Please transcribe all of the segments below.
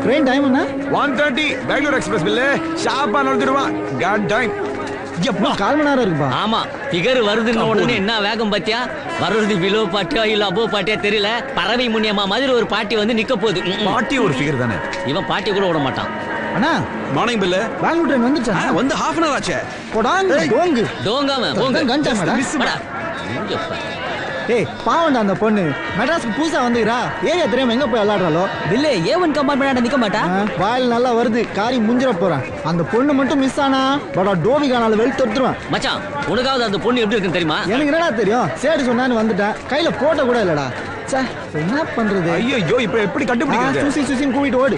Train time என்ன? 1:30 Bangalore express bill ஷாப்பா நடந்துடுவா. God time. எப்பா 1/4 மணி நேரம் இருக்குப்பா. ஆமா ஃபிகர் வருதுன்னு உடனே என்ன வேகம் பாத்தியா? வர்றது பிலோ பாட்டியா இல்ல அபோ பாட்டியா தெரியல. பறவை முனியம்மா மாதிரி ஒரு பாட்டி வந்து நிக்க போகுது. பாட்டி ஒரு ஃபிகர் தானே. இவன் பாட்டி கூட விட மாட்டான். அண்ணா மார்னிங் பில்லு. பெங்களூர் ட்ரெயின் வந்துச்சா? வந்து half an hour ஆச்சு. போடாங்க டோங்கு. டோங்காம போங்க. கண்டாமடா. வாடா. இங்க பாரு. ஏய் பாவண்டா அந்த பொண்ணு மெட்ராஸ்க்கு புதுசா வந்துறா. ஏரியா தெரியாம எங்க போய் விளையாடுறாளோ? இல்ல A1 கம்பார்ட்மெண்ட் நிக்க மாட்டா. வாயில் நல்லா வருது. காரி முஞ்சிர போறான். அந்த பொண்ணு மட்டும் மிஸ் ஆனா படா டோவிகானால வெல்த் எடுத்துருவான். மச்சான் உனக்காவது அந்த பொண்ணு எப்படி இருக்குன்னு தெரியுமா? எனக்கு என்னடா தெரியும். சேடு சொன்னான்னு வந்துட்டேன். கையில போட்ட கூட இல்லடா. ச்சே என்ன பண்றது? ஐயோ இப்போ எப்படி கண்டுபிடிக்கிறது? சுசி சுசின்னு கூவிட்டு ஓடு.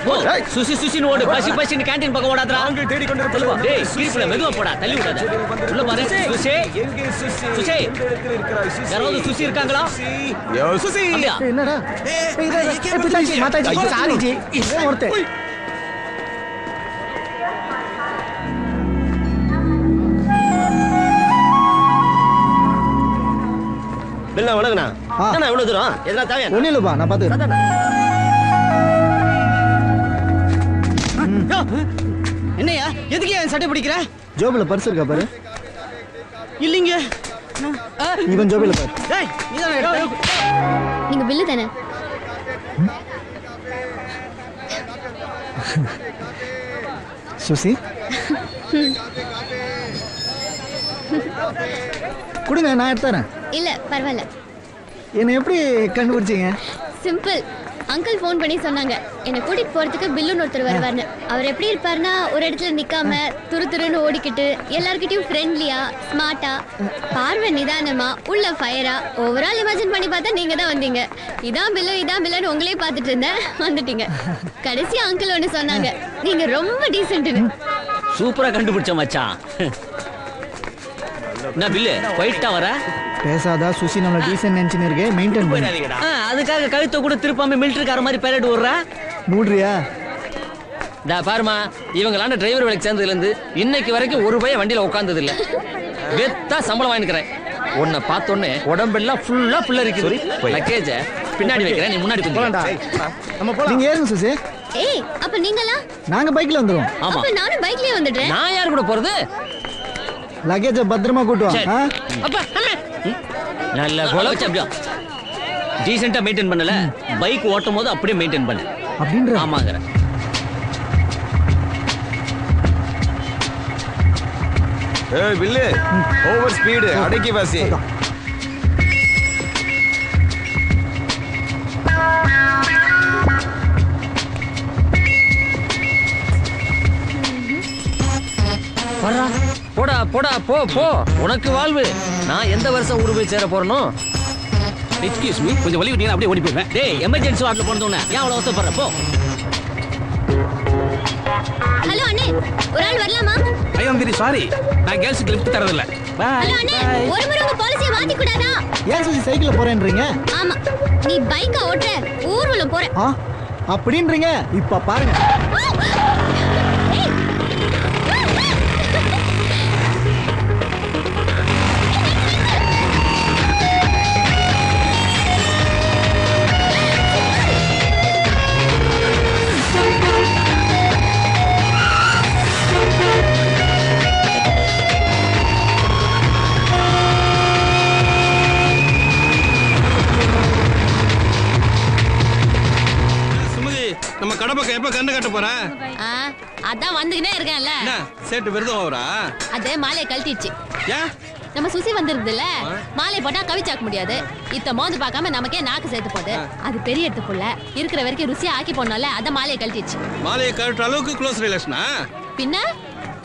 போ. சுசி சுசின்னு ஓடு. பசி கேண்டீன் பக்கம் ஓடாதடா. அங்க தேடி கொண்டு இருப்பா. டேய் ஸ்லீப்ல மெதுவா போடா. தள்ளி விடாத. உள்ள பாரு. சுசி. எங்க சுசி? சுசி. இருக்கிறாய் சுசி. யாராவது சுசி இருக்காங்களா? யோ சுசி. அப்படியா? என்னடா? பிதாஜி மாதாஜி சாரிஜி. ஏன் ஒருத்தே? பில்ல வணக்கண்ணா. என்ன இவ்வளவு தூரம்? எதனா தேவையா? ஒண்ணு இல்லப்பா நான் பாத்துக்கிறேன். என்னையா எதுக்கு என் சட்டை பிடிக்கிற? ஜோபில பர்ஸ் இருக்கா பாரு. இல்லீங்க. இவன் ஜோபில பாரு. டேய் நீதானே எடுத்த? நீங்க பில்லு தானே? சுசி கொடுங்க நான் எடுத்துறேன். இல்ல பரவாயில்ல. என்ன எப்படி கண்டுபிடிச்சீங்க? சிம்பிள். அங்கிள் ஃபோன் பண்ணி சொன்னாங்க என்னை கூட்டிட்டு போறதுக்கு பில்லுன்னு ஒருத்தர் வருவார்னு. அவர் எப்படி இருப்பாருன்னா ஒரு இடத்துல நிக்காம துருன்னு ஓடிக்கிட்டு எல்லார்கிட்டயும் ஃப்ரெண்ட்லியா ஸ்மார்ட்டா பார்வை நிதானமா உள்ள ஃபயரா ஓவரால் இமேஜின் பண்ணி பார்த்தா நீங்க தான் வந்தீங்க. இதான் பில்லுன்னு உங்களே பார்த்துட்டு இருந்தேன். வந்துட்டீங்க. கடைசி அங்கிள் ஒன்று சொன்னாங்க நீங்க ரொம்ப டீசென்ட்னு. சூப்பரா கண்டுபிடிச்ச மச்சான். என்ன பில்லு போயிட்டா வர? பேசாதா சுசி நம்மள டீசன்ட் நினைச்சுன்னு இருக்கே மெயின்டைன் பண்ணு. அதுக்காக கழுத்தை கூட திருப்பாம மிலிட்டரிக்கார மாதிரி பேரட் விடுறா. மூடுறியா? பாருமா இவங்களான டிரைவர் வேலைக்கு சேர்ந்ததுல இருந்து இன்னைக்கு வரைக்கும் ஒரு பையன் வண்டியில உட்கார்ந்தது இல்ல. வெத்தா சம்பளம் வாங்கிக்கிறேன். உன்னை பார்த்தோன்னே உடம்பெல்லாம் ஃபுல்லா இருக்குது. லக்கேஜ பின்னாடி வைக்கிறேன், நீ முன்னாடி போலாம்டா. நீங்க ஏறுங்க சுசி. ஏய் அப்ப நீங்களா? நாங்க பைக்ல வந்துருவோம். ஆமா அப்ப நானும் பைக்லயே வந்துடுறேன். நான் யார் கூட போறது? லக்கேஜ பத்திரமா கூட்டு வா. அப்பா நல்ல போல அப்படியே டீசெண்டா மெயின்டைன் பண்ணல. பைக் ஓட்டும் போது அப்படியே மெயின்டைன் பண்ணு அப்படின்ற. ஆமாங்க. ஏய் பில்லு ஓவர் ஸ்பீடு அடக்கி வாசி. போடா போடா போ போ. உனக்கு வாழ்வு. நான் எந்த வருஷம் ஊரு போய் சேர போறனோ? எக்ஸ்கியூஸ் மீ கொஞ்சம் வழி விட்டீங்கன்னா அப்படியே ஓடி போயிடுவேன். டேய் எமர்ஜென்சி வார்ட்ல போனதுனே ஏன் அவ்வளவு அவசரப்படுற? போ. ஹலோ அண்ணே ஒரு ஆள் வரலாமா? ஐ அம் வெரி சாரி. நான் கேர்ள்ஸ்க்கு லிஃப்ட் தரது இல்ல. ஹலோ அண்ணே ஒரு முறை உங்க பாலிசியை மாத்தி கூடாதா? ஏன் சுசி சைக்கிள்ல போறேன்றீங்க? ஆமா நீ பைக்கா ஓட்ற ஊர்வலம் போற. அப்படின்றீங்க. இப்ப பாருங்க. நம்ம கடை பக்கம் எப்ப கண்ணு கட்ட போற? அதான் வந்துகிட்டே இருக்கேன்ல. என்ன சேட்டு விருதம் வரா? அது மாலையை கழட்டிடுச்சு. ஏன்? நம்ம சுசி வந்திருக்குதுல்ல, மாலை போட்டா கவிச்சாக்க முடியாது. இத்த மோந்து பார்க்காம நமக்கே நாக்கு சேர்த்து போகுது. அது பெரிய எடுத்து புள்ள இருக்கிற வரைக்கும் ருசியா ஆக்கி போனோம்ல, அத மாலையை கழட்டிடுச்சு. மாலையை கழட்டுற அளவுக்கு க்ளோஸ் ரிலேஷனா? பின்ன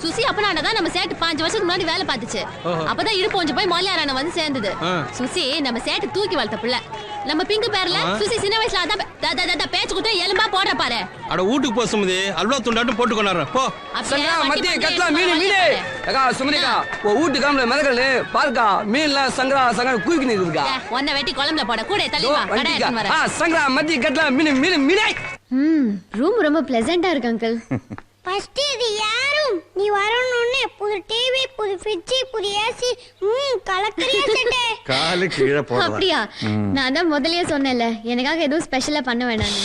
சுசி அப்பனானதான் நம்ம சேட்டு 5 வருஷத்துக்கு முன்னாடி வேலை பார்த்துச்சு. அப்பதான் இடுப்பு கொஞ்சம் போய் மொழியாரான வந்து சேர்ந்தது. சுசி நம்ம சேட்டு தூக்கி வளர்த்த புள்ள. நம்ம பிங்கு பேர்ல சுசி சின்ன வயசுல அதான் பேச்சு கொடுத்து எலும்பா போடுற பாரு. அட வீட்டுக்கு போ சுமதி, அல்வா துண்டாட்டும் போட்டு கொண்டாடுற போ. மத்திய கட்லா மீன் மீன் அக்கா சுமதிக்கா ஓ வீட்டு காமல மிளகல் பால்கா மீன்ல சங்கரா சங்கரா குயிக்கு நிக்குதுக்கா. ஒன்ன வெட்டி குழம்புல போட கூட தள்ளி வா. கடை எடுத்து வர. சங்கரா மத்திய கட்லா மீன் மீன் மீன். ரூம் ரொம்ப ப்ளசன்ட்டா இருக்கு அங்கிள். ஃபர்ஸ்ட் இது யாரும் நீ வரணும்னு புது டிவி புது ஃப்ரிட்ஜ் புது ஏசி கலக்கறியா செட்டே காலு கீழ போடுறா. அப்படியா? நான் தான் முதல்லயே சொன்னேன்ல எனக்காக எதுவும் ஸ்பெஷலா பண்ண வேணாம்னு.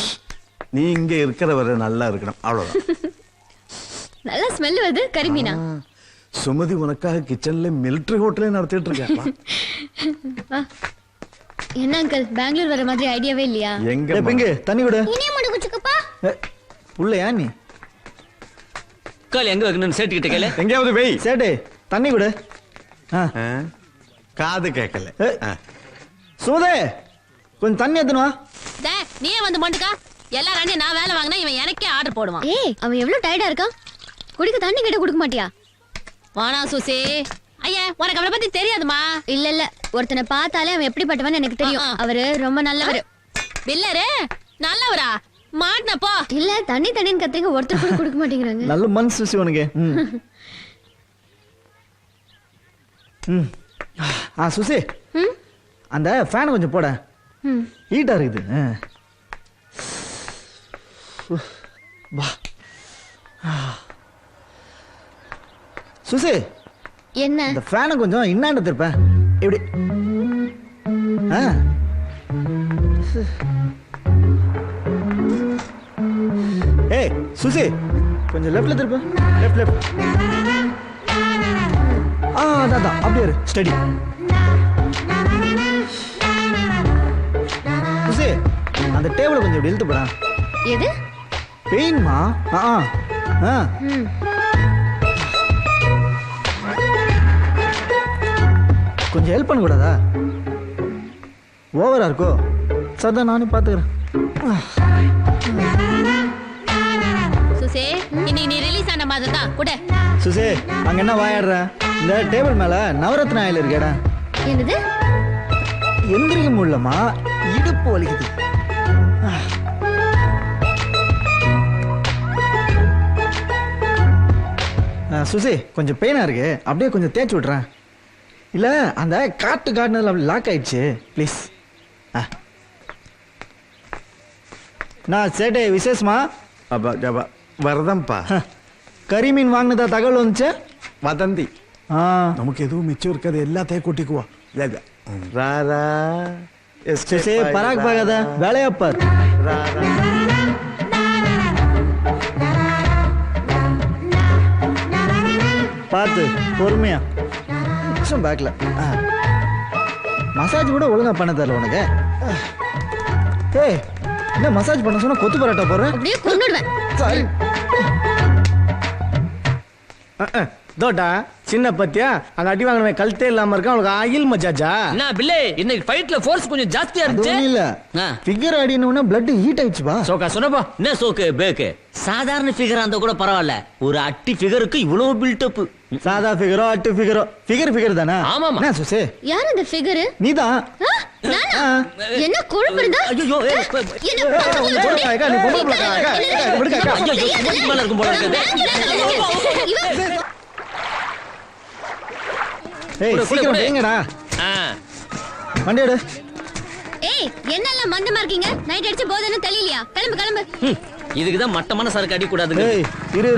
நீ இங்க இருக்கிற வரை நல்லா இருக்கணும் அவ்வளவுதான். நல்ல ஸ்மெல் வருது கரிமீனா. சுமதி உனக்காக கிச்சன்ல மிலிட்டரி ஹோட்டலே நடத்திட்டு இருக்கா. என்ன அங்கிள் பெங்களூர் வர மாதிரி ஐடியாவே இல்லையா? எங்க பிங்கு தண்ணி விடு. இனிய முடி குச்சுக்கப்பா. உள்ளயா நீ கால் எங்க வைக்கணும்னு சேட்டுக்கிட்ட கேளு. எங்கேயாவது வெய். சேட்டு தண்ணி விடு. காது கேட்கல. சுமதே கொஞ்சம் தண்ணி எடுத்துன்னு வா. நீயே வந்து மொண்டுக்கா. எல்லாரும் நான் வேலை வாங்கினா இவன் எனக்கே ஆர்டர் போடுவான். ஏய் அவன் எவ்வளவு டயர்டா இருக்கான். குடிக்க தண்ணி கேட்ட கொடுக்க மாட்டியா? வானா சுசி. ஐயா உனக்கு அவனை பத்தி தெரியாதுமா? இல்ல ஒருத்தனை பார்த்தாலே அவன் எப்படிப்பட்டவன்னு எனக்கு தெரியும். அவரு ரொம்ப நல்லவரு. பில்லரு நல்லவரா? மாட்டினப்போ இல்ல தண்ணி தண்ணின்னு கத்துறீங்க, ஒருத்தர் கூட கொடுக்க மாட்டேங்கிறாங்க. நல்ல மனசு சுசி உனக்கு. சுசி அந்த ஃபேன் கொஞ்சம் போட. ஹீட்டா இருக்குது. சுசி என்ன இந்த ஃபேனை கொஞ்சம் இன்னாண்ட திருப்பேன். இப்படி ஏய் சுசி கொஞ்சம் லெஃப்ட்ல திருப்ப. லெஃப்ட் அதான் அப்படியே இரு. ஸ்டடி சுசி அந்த டேபிளை கொஞ்சம் இப்படி இழுத்து போடா. எது பெயின்மா? கொஞ்சம் ஹெல்ப் பண்ண கூடாதா? ஓவரா இருக்கோ? சதான் நானே பாத்துக்கிறேன். சுசி இன்னைக்கு நீ ரிலீஸ் ஆன மாதிரி தான் கூட. சுசி அங்க என்ன வாயாடுற? இந்த டேபிள் மேல நவரத்ன ஆயில் இருக்கேடா. என்னது? எந்திரிக்க முடியலமா, இடுப்பு வலிக்குது. சுசி கொஞ்சம் பெயினா இருக்கு, அப்படியே கொஞ்சம் தேய்ச்சி விட்றேன். இல்ல அந்த காட்டு காட்டுனதுல அப்படி லாக் ஆயிடுச்சு. ப்ளீஸ். நான் சேட்டே விசேஷமா வரதம்பா. கறி மீன் வாங்கினதா தகவல் வந்துச்சு. வதந்தி. நமக்கு எதுவும் மிச்சம் இருக்காது, எல்லாத்தையும் கூட்டிக்குவா. ராரா சுசி பராக் பாகாத வேலையாப்பார். பார்த்து பொறுமையா. பேக்ல மசாஜ் கூட ஒழுங்கா பண்ண தரல உனக்கு. ஏய் என்ன மசாஜ் பண்ண சொன்னா கொத்து பரோட்டா போடுறேன். அப்படியே கொன்னுடுவேன். சாரி. தோட்டா சின்ன பத்தியா அந்த அடி வாங்கின கழுத்தே இல்லாம இருக்கான். அவனுக்கு ஆயில் மஜாஜா என்ன பிள்ளை இன்னைக்கு ஃபைட்ல ஃபோர்ஸ் கொஞ்சம் ஜாஸ்தியா இருந்துச்சு. இல்ல ஃபிகர் அடினவன blood ஹீட் ஆயிடுச்சுப்பா. சோகா சொன்னப்பா. என்ன சோக்கு பேக்கு சாதாரண ஃபிகரா இருந்தா கூட பரவாயில்ல, ஒரு அட்டி ஃபிகருக்கு இவ்வளவு பில்டப். சாதா ஃபிகரோ அட்டு ஃபிகரோ ஃபிகர் தானே. ஆமாமா. என்ன சுசி யார் அந்த ஃபிகர்? நீதான். நானா? என்ன கொழுப்பு இருந்தா? ஐயோ என்ன பக்கத்துல சொல்லி? நீ பொம்பளை பிள்ளை அக்கா. விடுங்க அக்கா. மேல இருக்கும் போல இருக்குது. ஏய் சீக்கிரம் வைங்கடா. வண்டி எடு. ஏய் என்னெல்லாம் மந்தமா இருக்கீங்க? நைட் அடிச்சு போதன தெரியலையா? கிளம்பு. இதுக்குதான் மட்டமான சரக்கு அடி கூடாதுங்க. ஏய் இரு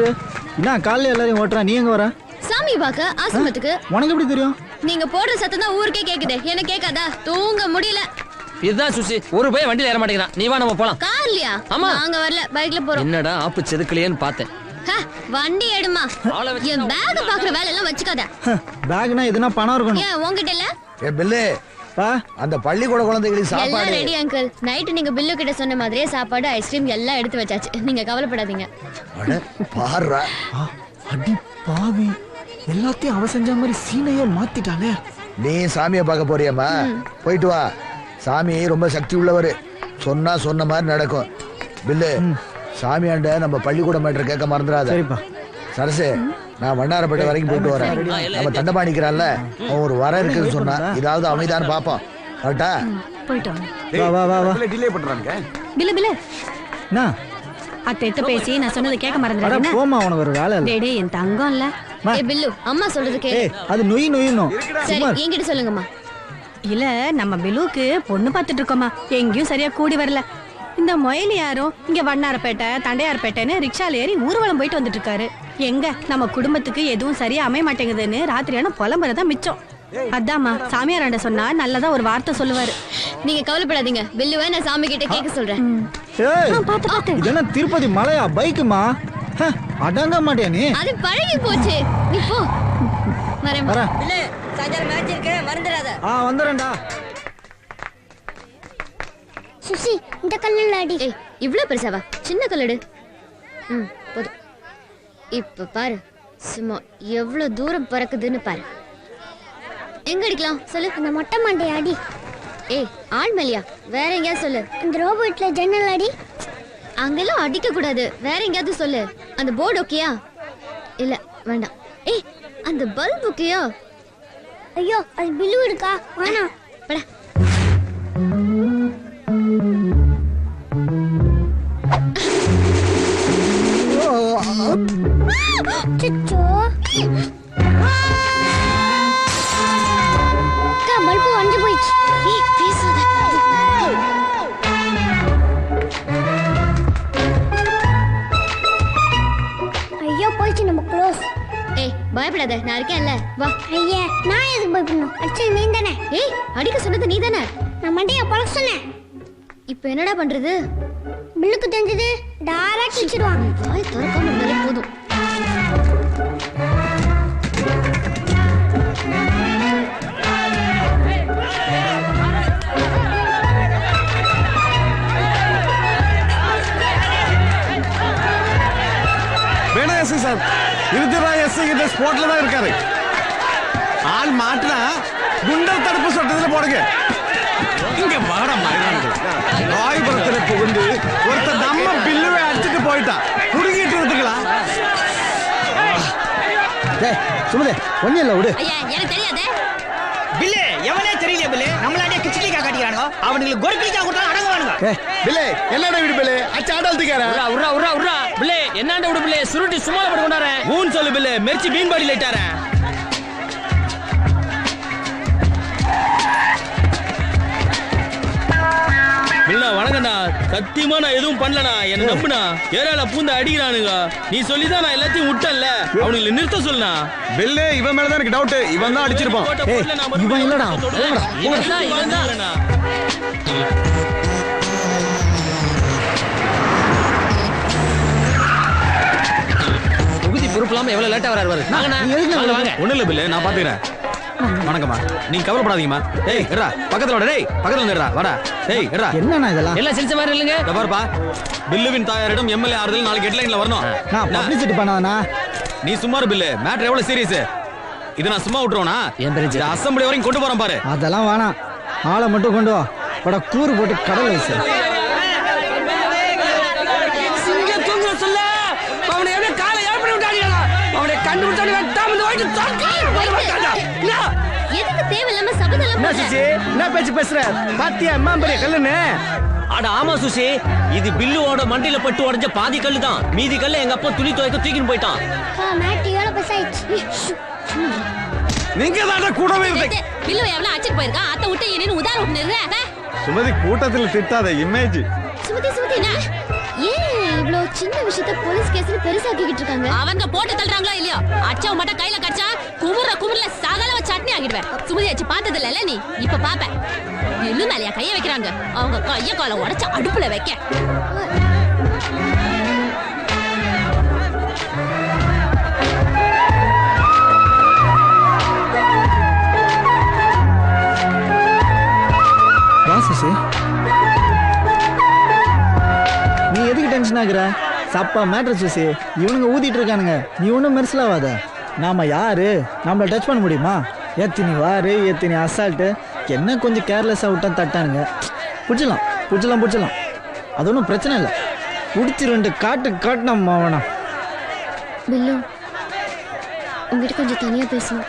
என்ன காலையில எல்லாரையும் ஓட்டுறா, நீ எங்க வர? சாமி பாக்க ஆசிரமத்துக்கு. உனக்கு எப்படி தெரியும்? நீங்க போடுற சத்தம் தான் ஊருக்கே கேக்குது, எனக்கு கேட்காதா? தூங்க முடியல. இதுதான் சுசி ஒரு பையன் வண்டியில ஏற மாட்டேங்கிறான். நீ வா நம்ம போலாம். கார்லயா? ஆமா. நாங்க வரல, பைக்ல போறோம். என்னடா ஆப்பு செதுக்கலையேன்னு பார்த்தேன். வண்டி எடுமா. என் பேக் பாக்குற வேலை எல்லாம் வச்சுக்காத. பேக்னா எதுனா பணம் இருக்கணும். ஏன் உன்கிட்ட இல்ல? ஏ பில்லு அந்த பள்ளிக்கூட குழந்தைகளுக்கு எல்லாம் சாப்பாடு ரெடி அங்கிள். நைட் நீங்க பில்லு கிட்ட சொன்ன மாதிரியே சாப்பாடு ஐஸ்கிரீம் எல்லாம் எடுத்து வச்சாச்சு, நீங்க கவலைப்படாதீங்க. பாருடா. அடி பாவி, எல்லாத்தையும் அவ செஞ்ச மாதிரி சீனையே மாத்திட்டானே. நீ சாமியை பார்க்க போறியம்மா? போயிட்டு வா. சாமி ரொம்ப சக்தி உள்ளவர், சொன்னா சொன்ன மாதிரி நடக்கும். பில்லு சாமியாண்ட நம்ம பள்ளிக்கூட மேட்டர் கேட்க மறந்துடாத. சரிப்பா. சரசு நான் வண்ணாரப்பேட்டை வரைக்கும் போயிட்டு வரேன். நம்ம தண்டபாணிக்கிறான்ல, அவன் ஒரு வர இருக்குன்னு சொன்னா இதாவது அமைதான்னு பாப்போம். கரெக்டா? போயிட்டோம். வா டிலே பண்றாங்க. பில்லு என்ன அத்தை பேசி நான் சொன்னதை கேட்க மறந்துடாதீங்க. போமா, உனக்கு ஒரு வேலை இல்ல. டேய் என் தங்கம் இல்ல. ஏய் பில்லு அம்மா சொல்றது கேளு. ஏய் அது நொய்யணும். சரி என்கிட்ட சொல்லுங்கம்மா. இல்ல நம்ம பில்லுக்கு பொண்ணு பார்த்துட்டு இருக்கோமா, எங்கேயும் சரியா கூடி வரல. இந்த மொயலி யாரும் இங்க வண்ணாரப்பேட்டை தண்டையார்பேட்டைன்னு ரிக்ஷால ஏறி ஊர்வலம் போயிட்டு வந்துட்டு இருக்காரு. எங்க நம்ம குடும்பத்துக்கு எதுவும் சரியா அமைய மாட்டேங்குதுன்னு ராத்திரியான புலம்புறதான் மிச்சம். அதாம்மா சாமியாராண்ட சொன்னா நல்லதா ஒரு வார்த்தை சொல்லுவாரு. நீங்க கவலைப்படாதீங்க, பில்லுவை நான் சாமி கிட்ட கேட்க சொல்றேன். ஏய் பார்த்து பார்த்து இது என்ன திருப்பதி மலையா பைக்குமா அடங்க மாட்டியா நீ அது பழகி போச்சு நீ போ வரேன் வரேன் சாயங்காலம் மேட்ச் இருக்கு மறந்துடாத. வந்துடுறேன்டா சுசி இந்த கல்லுல அடி. ஏய் இவ்ளோ பெருசாவா சின்ன கல்லடு போதும் இப்ப பாரு சும்மா எவ்வளவு தூரம் பறக்குதுன்னு பாரு எங்க அடிக்கலாம் சொல்லு அந்த மொட்டை மண்டைய அடி. ஏய் ஆள் மேலியா வேற எங்கேயாவது சொல்லு அந்த ரோபோட்ல ஜன்னல் அடி. அங்கெல்லாம் அடிக்க கூடாது வேற எங்கேயாவது சொல்லு அந்த போர்டு ஓகேயா இல்ல வேண்டாம் ஏய் அந்த பல்ப் ஓகேயா ஐயோ அது பில்லு இருக்கா வேணாம். பட சுச்சோ அக்கா பல்பு உடைஞ்சு போயிடுச்சு. ஏய் பேசாத ஐயோ போயிடுச்சு நம்ம க்ளோஸ். ஏய் பயப்படாத நான் இருக்கேன்ல வா ஐயா நான் எதுக்கு பயப்படணும்? அடிச்சது நீ தானே. ஏய் அடிக்க சொன்னது நீதானே நான் மண்டைய பழக்க சொன்னேன். இப்போ என்னடா பண்றது பில்லுக்கு தெரிஞ்சது டைரக்ட் வச்சிருவான். வாய் திறக்காம இருந்தாலே போதும் வேணா எஸ்ஐ சார் இருக்குதா எஸ்ஐ இந்த ஸ்பாட்ல தான் இருக்காரு. ஆள் மாட்டினா குண்டர் தடுப்பு சட்டத்துல போடுங்க. இங்க வாட மயிலானது ராயபுரத்துல புகுந்து ஒருத்தர் நம்ம பில்லுவை அடிச்சுட்டு போயிட்டான். குடுங்கிட்டு இருக்குங்களா? டேய் சுமதே ஒண்ணும் இல்ல விடு ஐயா எனக்கு தெரியாதே. பில்லு எவனே தெரியல பில்லு நம்மளாண்டே கிச்சிலிக்கா காட்டிக்கிறானோ அவனுக்கு கோர்க்கிலிக்கா கொடுத்தா அடங்குவானுங்க. பில்லே என்னடா வீடு பில்லே அச்சா ஆடால்துக்கார உர்ரா உர்ரா உர்ரா உர்ரா பிள்ளை என்னாண்ட விடு பிள்ளை சுருட்டி சும்மா படு கொண்டாரேன் ஊன் சொல்லு பிள்ளை மெர்ச்சி மீன் பாடி லைட்டாரேன் பிள்ளை வணக்கண்ணா சத்தியமா நான் எதுவும் பண்ணலண்ணா என்ன நம்புனா ஏராள பூந்த அடிக்கிறானுங்க நீ சொல்லிதான் நான் எல்லாத்தையும் விட்டேன்ல அவனுங்களை நிறுத்த சொல்லுண்ணா பில்லே இவன் மேல தான் எனக்கு டவுட். இவன் தான் அடிச்சிருப்பான். ஏய், இவன் இல்லடா. இவன் தான் தொகுதி பொறுப்பில்லாம எவ்வளவு லேட்டா வராரு பாரு. வாங்கண்ணா. நீ எதுக்கு வாங்க வாங்க ஒண்ணு இல்ல பில்லே நான் பாத்துக்கிறேன். வணக்கம்மா நீங்க கவலைப்படாதீங்கம்மா. ஏய் எட்ரா பக்கத்துல வாடா. டேய் பக்கத்துல வந்துடுறா வாடா. ஏய் எட்ரா என்னண்ணா இதெல்லாம் எல்லாம் சிரிச்ச மாதிரி இல்லைங்க இத பாருப்பா. பில்லுவின் தாயாரிடம் எம்எல்ஏ ஆறுதல் நாளைக்கு ஹெட்லைன்ல வரணும். நான் பப்ளிசிட்டி பண்ணாதண்ணா நீ சும்மா இரு பில்லு. மேட்டர் எவ்வளவு சீரியஸ். இத நான் சும்மா விட்டுறோனா? என் பேரு அசம்பிளி வரைக்கும் கொண்டு போறேன் பாரு. அதெல்லாம் வேணாம் ஆளை மட்டும் கொண்டு வா பட கூறு போட்டு கடல் வயசு சிங்க தூங்க சொல்ல அவனை எப்படி காலை ஏற்பட விட்டாடியா அவனை கண்டுபிடிச்சாடி வெட்டாம இந்த வாய்க்கு தாக்கி வரமாட்டாடா. எதுக்கு தேவையில்லாம சபதெல்லாம் என்ன போடுற? சுசி என்ன பேச்சு பேசுற பாத்தியா அம்மா பெரிய கல்லுன்னு. அட ஆமா சுசி இது பில்லுவோட மண்டையில பட்டு உடைஞ்ச பாதி கல்லு தான். மீதி கல்ல எங்க அப்பா துணி துவைக்க தூக்கின்னு போயிட்டான். அக்கா மேட் எவ்வளவு பெருசாயிடுச்சு. நீங்க தான் கூடவே இருந்தீங்க. பில்லு எவ்வளவு அடிச்சிட்டு போயிருக்கா அத்தை விட்டு என்னன்னு உதாரணம் விட்டு நிறுற. சுமதி கூட்டத்துல திட்டாத இமேஜ். சுமதி சுமதி ஏன் இவ்ளோ சின்ன விஷயத்த போலீஸ் கேஸ்னு பெருசாக்கிட்டு இருக்காங்க அவங்க போட்டு தள்ளுறாங்களோ இல்லையோ அச்சாவ மட்டும் கையில கடிச்சா குமுறல சகலவ சட்னி ஆகிடுவேன். சுமதி வச்சு பார்த்தது இல்ல நீ இப்ப பாப்ப. எள்ளு மேலையா கைய வைக்கிறாங்க அவங்க கைய கால உடைச்சு அடுப்புல வைக்க. சுசி நீ எதுக்கு டென்ஷன் ஆகுற சப்பா மேட்ரு சுசி இவனுங்க ஊதிட்டு இருக்கானுங்க நீ ஒன்றும் மெர்சலாவாத நாம யாரு நம்மள டச் பண்ண முடியுமா எத்தினி வாரு எத்தினி அசால்ட்டு என்ன கொஞ்சம் கேர்லெஸ்ஸாக விட்டா தட்டானுங்க பிடிச்சலாம் அது ஒன்றும் பிரச்சனை இல்லை பிடிச்சி ரெண்டு காட்டு நம்ம வேணாம் பில்லு உங்ககிட்ட கொஞ்சம் தனியா பேசணும்